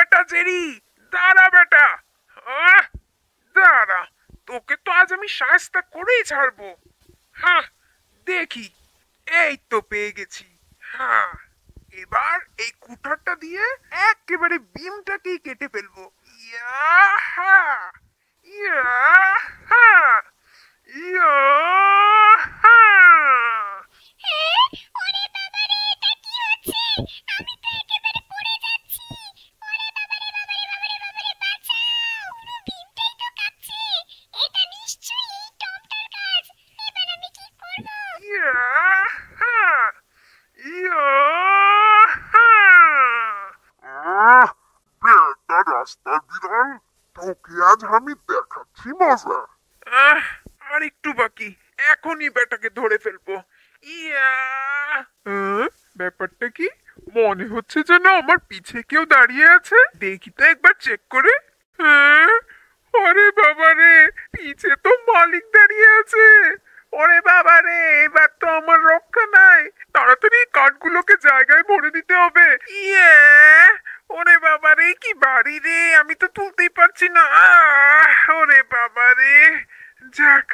বেটা জেরি, দাঁড়া বেটা। আহ, দাঁড়া, তোকে তো আজ আমি শায়েস্তা করেই ছাড়বো। হ্যাঁ, দেখি। এই তো পেয়ে গেছি। হ্যাঁ, এবার এই কুঠারটা দিয়ে একেবারে বিমটাকেই কেটে ফেলবো। ইয়াহা! ইয়াহা! ইয়াহা! হ্যাঁ? ওরে বাবারে, এটা কি হচ্ছে? আমি তো একেবারে পড়ে যাচ্ছি। ওরে বাবারে, বাবারে, বাবারে, বাবারে, বাঁচাও! পুরো ভীমটাই তো কাঁপছে। এটা নিশ্চয়ই এই টমটার কাজ। এবার আমি কি করব? ইয়াহা! ইয়াহা! বেটা রাস্তার বিড়াল, তোকে আজ আমি দেখাচ্ছি মজা। আর একটু বাকি, এখনই বেটাকে ধরে ফেলবো। ইয়া! ব্যাপারটা কি? মনে হচ্ছে যেন আমার পিছে কেউ দাঁড়িয়ে আছে। দেখি তো একবার চেক করে। হ্যাঁ, ওরে বাবা রে, পিছে তো মালিক দাঁড়িয়ে আছে। ওরে বাবা রে, এবার তো আমার রক্ষা নাই। তাড়াতাড়ি কাঠগুলোকে জায়গায় ভরে দিতে হবে। ইয়ে! ওরে বাবা রে, কি বাড়ি রে, আমি তো তুলতেই পারছি না। ওরে বাবা রে, যাক,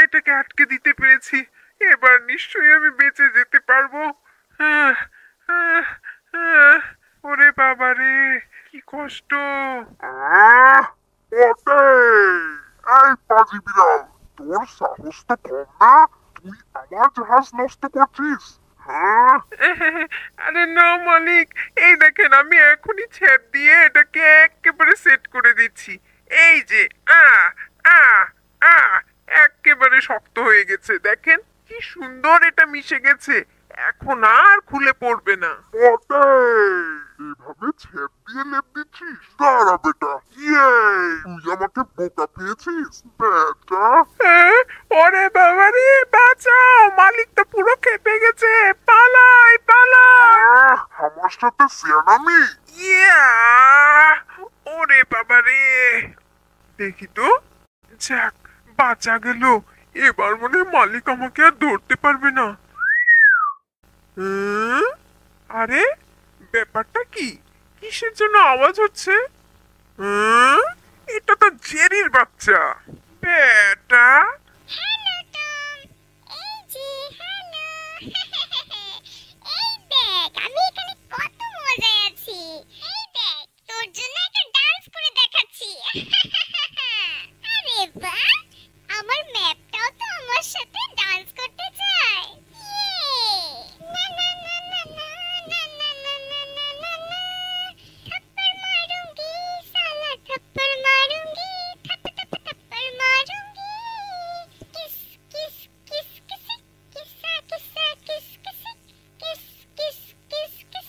এটাকে আটকে দিতে পেরেছি। এবার নিশ্চয়ই আমি বেঁচে যেতে পারবো। আহ, আহ, আহ, ওরে বাবা রে, কি কষ্ট। ওতে, এই পাজি বিড়াল, তোর সাহস তো কম না? তুই আমার জাহাজ নষ্ট করছিস? হ্যাঁ? আরে না মালিক, এই দেখেন আমি এখনই ছেদ দিয়ে এটাকে একেবারে সেট করে দিচ্ছি। এই যে আ আ আ একেবারে শক্ত হয়ে গেছে, দেখেন কি সুন্দর এটা মিশে গেছে। এখন আর খুলে পড়বে না। ওতে, এভাবে ছেদ দিয়ে লেপ দিচ্ছিস? দাঁড়া বেটা। ইয়ে! তুই আমাকে বোকা পেয়েছিস বেটা। ওরে বাবা রে, বাঁচাও, মালিক তো পুরো খেপে গেছে। পালাই পালাই। আমার সাথে সিয়ানামি? ইয়া! ওরে বাবা রে, দেখি তো। যাক, বাঁচা গেল। এবার মনে হয় মালিক আমাকে আর ধরতে পারবে না। হুম? আরে, ব্যাপারটা কি? কিসের জন্য আওয়াজ হচ্ছে? হুম? এটা তো জেরির বাচ্চা। বেটা! হ্যালো টম, এই যে হ্যালো। এই দেখ, আমি এখানে কত মজায় আছি। এই দেখ, তোর জন্য একটা ডান্স করে দেখাচ্ছি। আরে বাহ, আমার ম্যাপটাও তো আমার সাথে ডান্স করতে চায়। ইয়ে! না না না না না না না না না না না না। थप्पड़ मारूंगी साला, थप्पड़ मारूंगी, थप थप थप्पड़ मारूंगी। किस किस किस किस किस्सा किस्सा किस किस किस किस किस किस।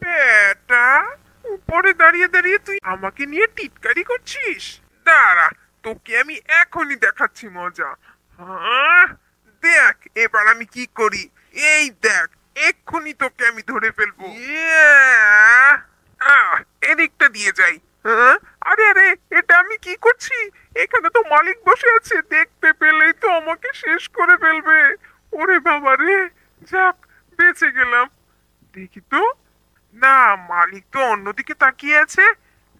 বেটা, উপরে দাঁড়িয়ে দাঁড়িয়ে তুই আমাকে নিয়ে টিটকারি করছিস? দাঁড়া, তোকে আমি এখনই দেখাচ্ছি মজা। দেখ এবার আমি কি করি। এই দেখ, এক্ষুনি তোকে আমি ধরে ফেলবো। এদিকটা দিয়ে যাই। হ্যাঁ? আরে আরে, এটা আমি কি করছি? এখানে তো মালিক বসে আছে, দেখতে পেলেই তো আমাকে শেষ করে ফেলবে। ওরে বাবা রে, যাক, বেঁচে গেলাম। দেখি তো। না, মালিক তো অন্যদিকে তাকিয়ে আছে।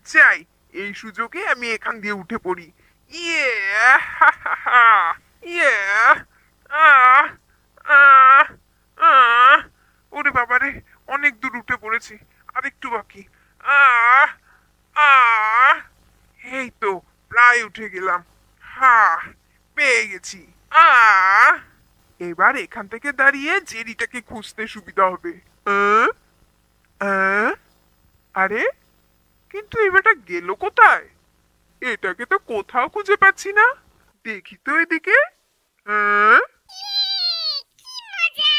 যাই, এই সুযোগে আমি এখান দিয়ে উঠে পড়ি। ইয়ে! হা হা হা! ইয়ে! আহ! আহ! আহ! ওরে বাবারে, অনেক দূর উঠে পড়েছি। আর একটু বাকি। আহ! আহ! এই তো প্রায় উঠে গেলাম। হা! পেয়ে গেছি। আহ! এবার এখান থেকে দাঁড়িয়ে জেরিটাকে খুঁজতে সুবিধা হবে। আহ? আহ? আরে, কিন্তু এই বেটা গেল কোথায়? এটাকে তো কোথাও খুঁজে পাচ্ছি না। দেখি তো এদিকে। আহ? কি মজা!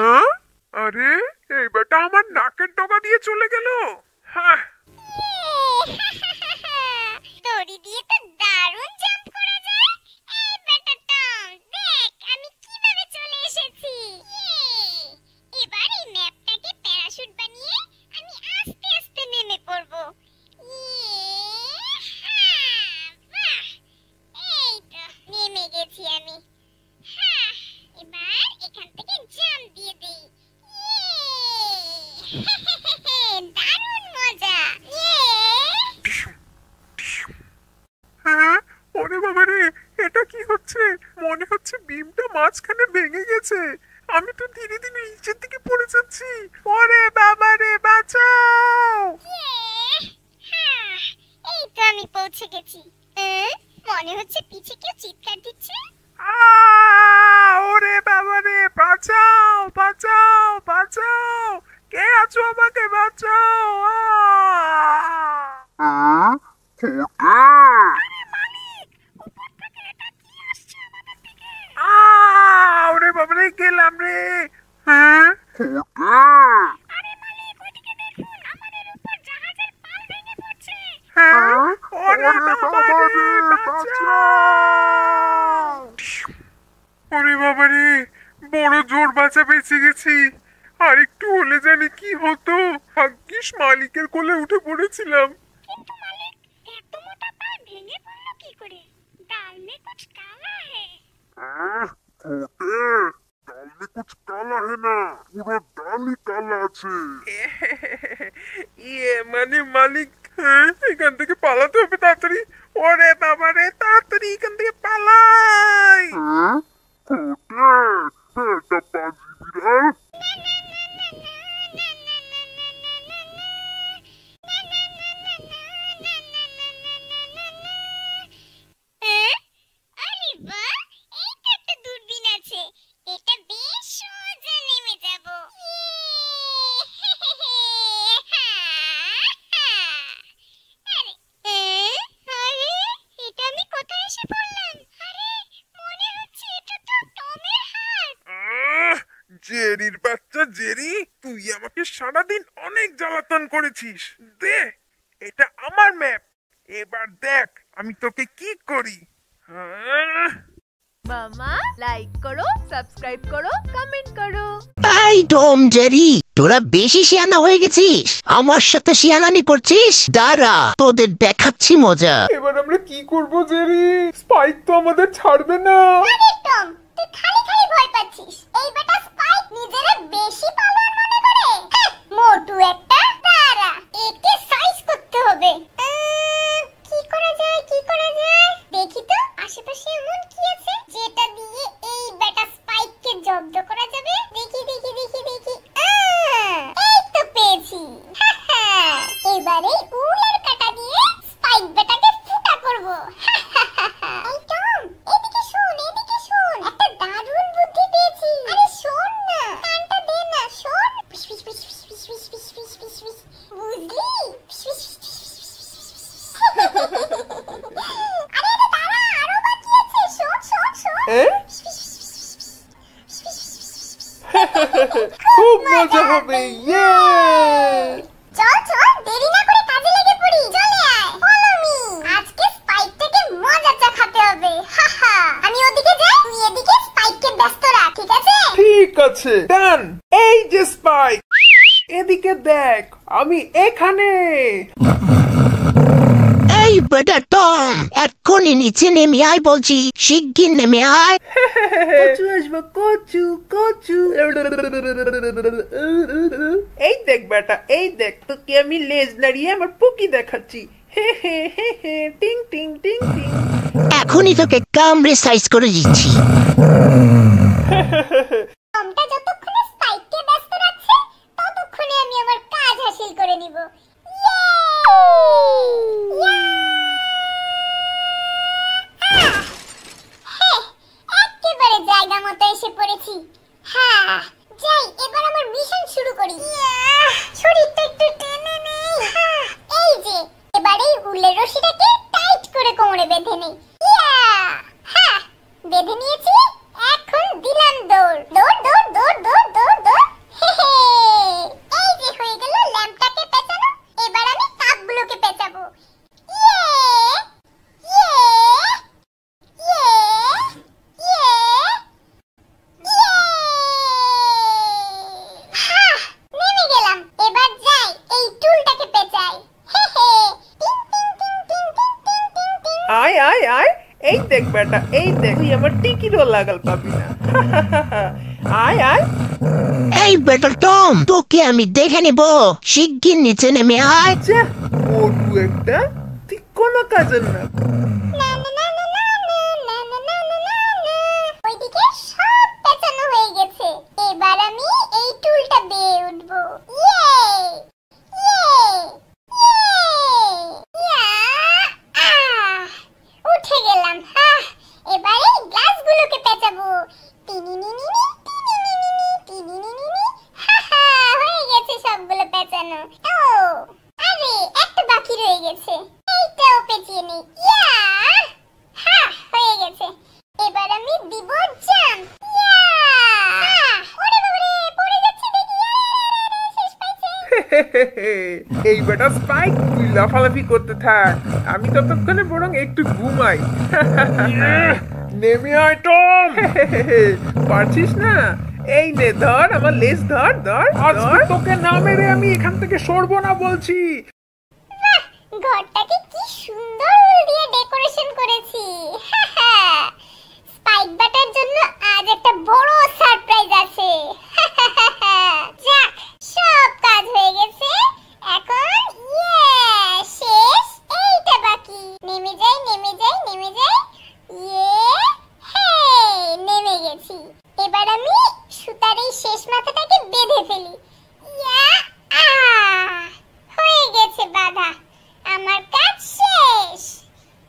আহ? আরে, এই বেটা আমার নাকের ডগা দিয়ে চলে গেল। হ্যাঁ, দড়ি দিয়ে তো দারুণ জাম্প করা যায়। এই বেটা টম, দেখ আমি কিভাবে চলে এসেছি। এবার এই ম্যাপটাকে প্যারাশুট বানিয়ে আমি আস্তে আস্তে নেমে পড়ব। বাহ, এই তো নেমে গেছি আমি। হ্যাঁ, এবার এখান থেকে জাম্প দিয়ে দেই। দারুণ! গেছে। আমি তো ধীরে ধীরে নিচের দিকে পড়ে যাচ্ছি। ওরে বাবা রে, বাঁচাও! হ্যাঁ, এই তো আমি পৌঁছে গেছি। মনে হচ্ছে পিছে কেউ চিৎকার দিচ্ছে। ওরে বাবা রে, বাঁচাও বাঁচাও বাঁচাও! কে আছো, আমাকে বাঁচাও! ওরে বাবা রে, গেলাম রে। হ্যাঁ, আরে মালিক, ওদিকে দেখুন, আমাদের উপর জাহাজের পাল ভেঙে পড়ছে। হ্যাঁ, ওরে বাবা রে, বাঁচাও! ওরে বাবা রে, বড় জোর বাঁচা বেঁচে গেছি। আর একটু হলে জানি কি হতো। ভাগ্যিস মালিকের কোলে উঠে পড়েছিলাম। কিন্তু মালিক, এত মোটা পাল ভেঙে পড়লো কি করে? दाल में कुछ काला है। दाल में कुछ काला है ना, पूरा दाल ही काला আছে। মানে মালিক, হ্যাঁ, এখান থেকে পালাতে হবে তাড়াতাড়ি। ওরে বাবা রে, তাড়াতাড়ি এখান থেকে পালাই। এটা পাজি বিড়াল। আরে বাহ, এই তো একটা দূরবীন আছে। এটা বেশ সোজা নেমে যাব। আরে আরে, এটা আমি কোথায় এসে পড়লাম? আরে, মনে হচ্ছে এটা তো টমের হাত। জেরির বাচ্চা জেরি, তুই আমাকে সারাদিন অনেক জ্বালাতন করেছিস। দে, এটা আমার ম্যাপ। এবার দেখ আমি তোকে কি করি। মামা লাইক করো, সাবস্ক্রাইব করো, কমেন্ট করো। এই টম জেরি, তোরা বেশি শিয়ানা হয়ে গেছিস। আমার সাথে শিয়ানানি করছিস? দাঁড়া, তোদের দেখাচ্ছি মজা। এবার আমরা কি করব জেরি? স্পাইক তো আমাদের ছাড়বে না। আরে টম, তুই খালি খালি ভয় পাচ্ছিস। এই বেটা স্পাইক নিজেরে বেশি পালোয়ান মনে করে। মোটু একটা। দাঁড়া, একে সাইজ করতে হবে। কি করা যায়, কি করা যায়? দেখি তো আশেপাশে এমন কি আছে যেটা দিয়ে এই বেটা স্পাইককে জব্দ করা যাবে। দেখি দেখি দেখি দেখি। এই তো পেয়েছি। এবারে উলের কাঁটা দিয়ে স্পাইক বেটাকে ফুটা করব। এই টম, এদিকে শোন, এদিকে শোন, একটা দারুণ বুদ্ধি পেয়েছি। আরে শোন না, কানটা দে না, শোন। বুঝলি? আরে আরে দাঁড়া, আরো বাকি আছে। শোন শোন শোন। খুব মজা হবে। ইয়ে! চল চল, দেরি না করে কাজে লেগে পড়ি। চলে আয়, ফলো মি। আজকে স্পাইকটাকে মজা চাখাতে হবে। আমি ওদিকে যাই, তুই এদিকে স্পাইককে ব্যস্ত রাখ, ঠিক আছে? ঠিক আছে, ডান। এই যে স্পাইক, এদিকে দেখ, আমি এখানে। এই বেটা টম, এক্ষুনি নিচে নেমে আয় বলছি, শিগগির নেমে আয়। কচু আসবো, কচু কচু। এই দেখ বেটা, এই দেখ, তোকে আমি লেজ নাড়িয়ে আমার পুকি দেখাচ্ছি। হে হে হে হে, টিং টিং টিং টিং। এখনই তোকে কামড়ে সাইজ করে দিচ্ছি। টমটা যতক্ষণে স্পাইককে ব্যস্ত রাখছে, ততক্ষণে আমি আমার কাজ হাসিল করে নিব। একেবারে জায়গা মতো এসে পড়েছি। হ্যাঁ, যাই এবার আমার মিশন শুরু করি। শরীরটা একটু টেনে নেই। এই যে, এবারে উলের রশিটাকে টাইট করে কোমরে বেঁধে নেই। হ্যাঁ, বেঁধে নিয়েছি। এখন দিলাম দৌড়, দৌড় দৌড় দৌড় দৌড় দৌড় দৌড়। এই যে হয়ে গেল ল্যাম্পটাকে পেঁচানো। এবার আমি কাপগুলোকে পেঁচাবো। নেমে গেলাম। এবার যাই, এই টুলটাকে পেঁচাই। টিং টিং টিং টিং টিং টিং টিং টিং। আয় আয় আয়, এই দেখ বেটা, এই দেখ, তুই আমার টিকিরও লাগাল পাবি না। আয় আয়। এই বেটা টম, তোকে আমি দেখে নেব, শিগগির নিচে নেমে আয়। যা, মোটু একটা, তুই কোনো কাজের না। ওইদিকে সব পেঁচানো হয়ে গেছে। এবার আমি এই টুলটা দিয়ে উঠবো। ইয়ে ইয়ে ইয়ে উঠে গেলাম। এবার এই গ্লাসগুলোকে পেঁচাবো। টিনিনিনিনি টিনিনিনিনি টিনিনিনিনি। হয়ে গেছে সবগুলো পেঁচানো। ও আরে একটা বাকি রয়ে গেছে, এইটাও পেঁচিয়ে নেই। হয়ে গেছে। এবার আমি দিব জাম্প। ওরে বাবারে পড়ে যাচ্ছে দেখি। শেষ পাইছে। এই বেটা স্পাইক, তুই লাফালাফি করতে থাক, আমি ততক্ষণে বরং একটু ঘুমাই। নেমে আয় টম। পারছিস না? এই নে ধর, আমার লেজ ধর ধর। আজকে তোকে না মেরে আমি এখান থেকে সরবো না বলছি। ঘরটাকে কি সুন্দর উল দিয়ে ডেকোরেশন করেছি। স্পাইক বাটার জন্য আজ একটা বড় সারপ্রাইজ আছে। যাক, সব কাজ হয়ে গেছে। এখন শেষ, এইটা বাকি। নেমে যাই নেমে যাই নেমে যাই। নেমে গেছি। এবার আমি সুতার এই শেষ মাথাটাকে বেঁধে ফেলি। হয়ে গেছে বাঁধা। আমার কাজ শেষ।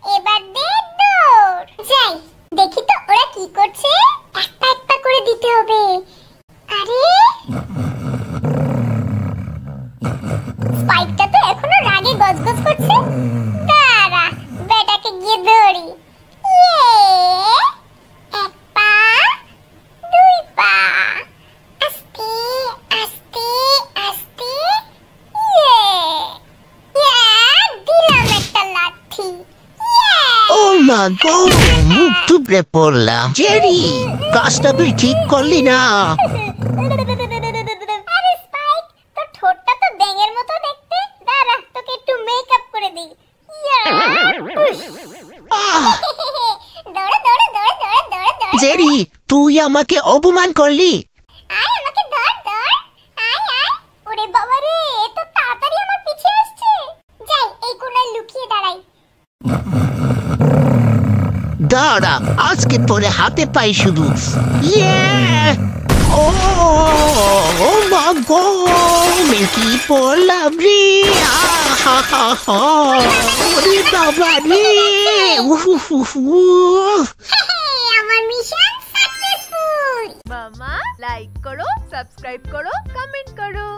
এবার দে দৌড়। যাই দেখি তো ওরা কি করছে। একটা একটা করে দিতে হবে। আরে স্পাইকটা তো এখনো রাগে গজগজ করছে। দাঁড়া, বেটাকে গিয়ে ধরি। এক পা, দুই পা, আস্তে আস্তে আস্তে। দিলাম একটা লাঠি। ও মা গো, মুখ টুবড়ে পড়লাম। জেরি, কাজটা তুই ঠিক করলি না। আরে স্পাইক, তোর ঠোঁটটা তো ব্যাঙের মতো দেখতে। দাঁড়া, তোকে একটু মেকআপ করে দিই। দৌড়ে দৌড়ে দৌড়ে দৌড়ে দৌড়ে দৌড়ে। জেরি, তুই আমাকে অপমান করলি। আয় আমাকে ধর ধর। আয় আয়। ওরে বাবা রে, তো তাড়াতাড়ি আমার পিছে আসছে। যাই এই কোণায় লুকিয়ে দাঁড়াই। দাঁড়া, আজকে তোরে হাতে পাই শুধু। ও মা গো, কি পড়লাম রে। ওরে বাবা রে। আমার মিশন সাকসেসফুল। মামা লাইক করো, সাবস্ক্রাইব করো, কমেন্ট করো।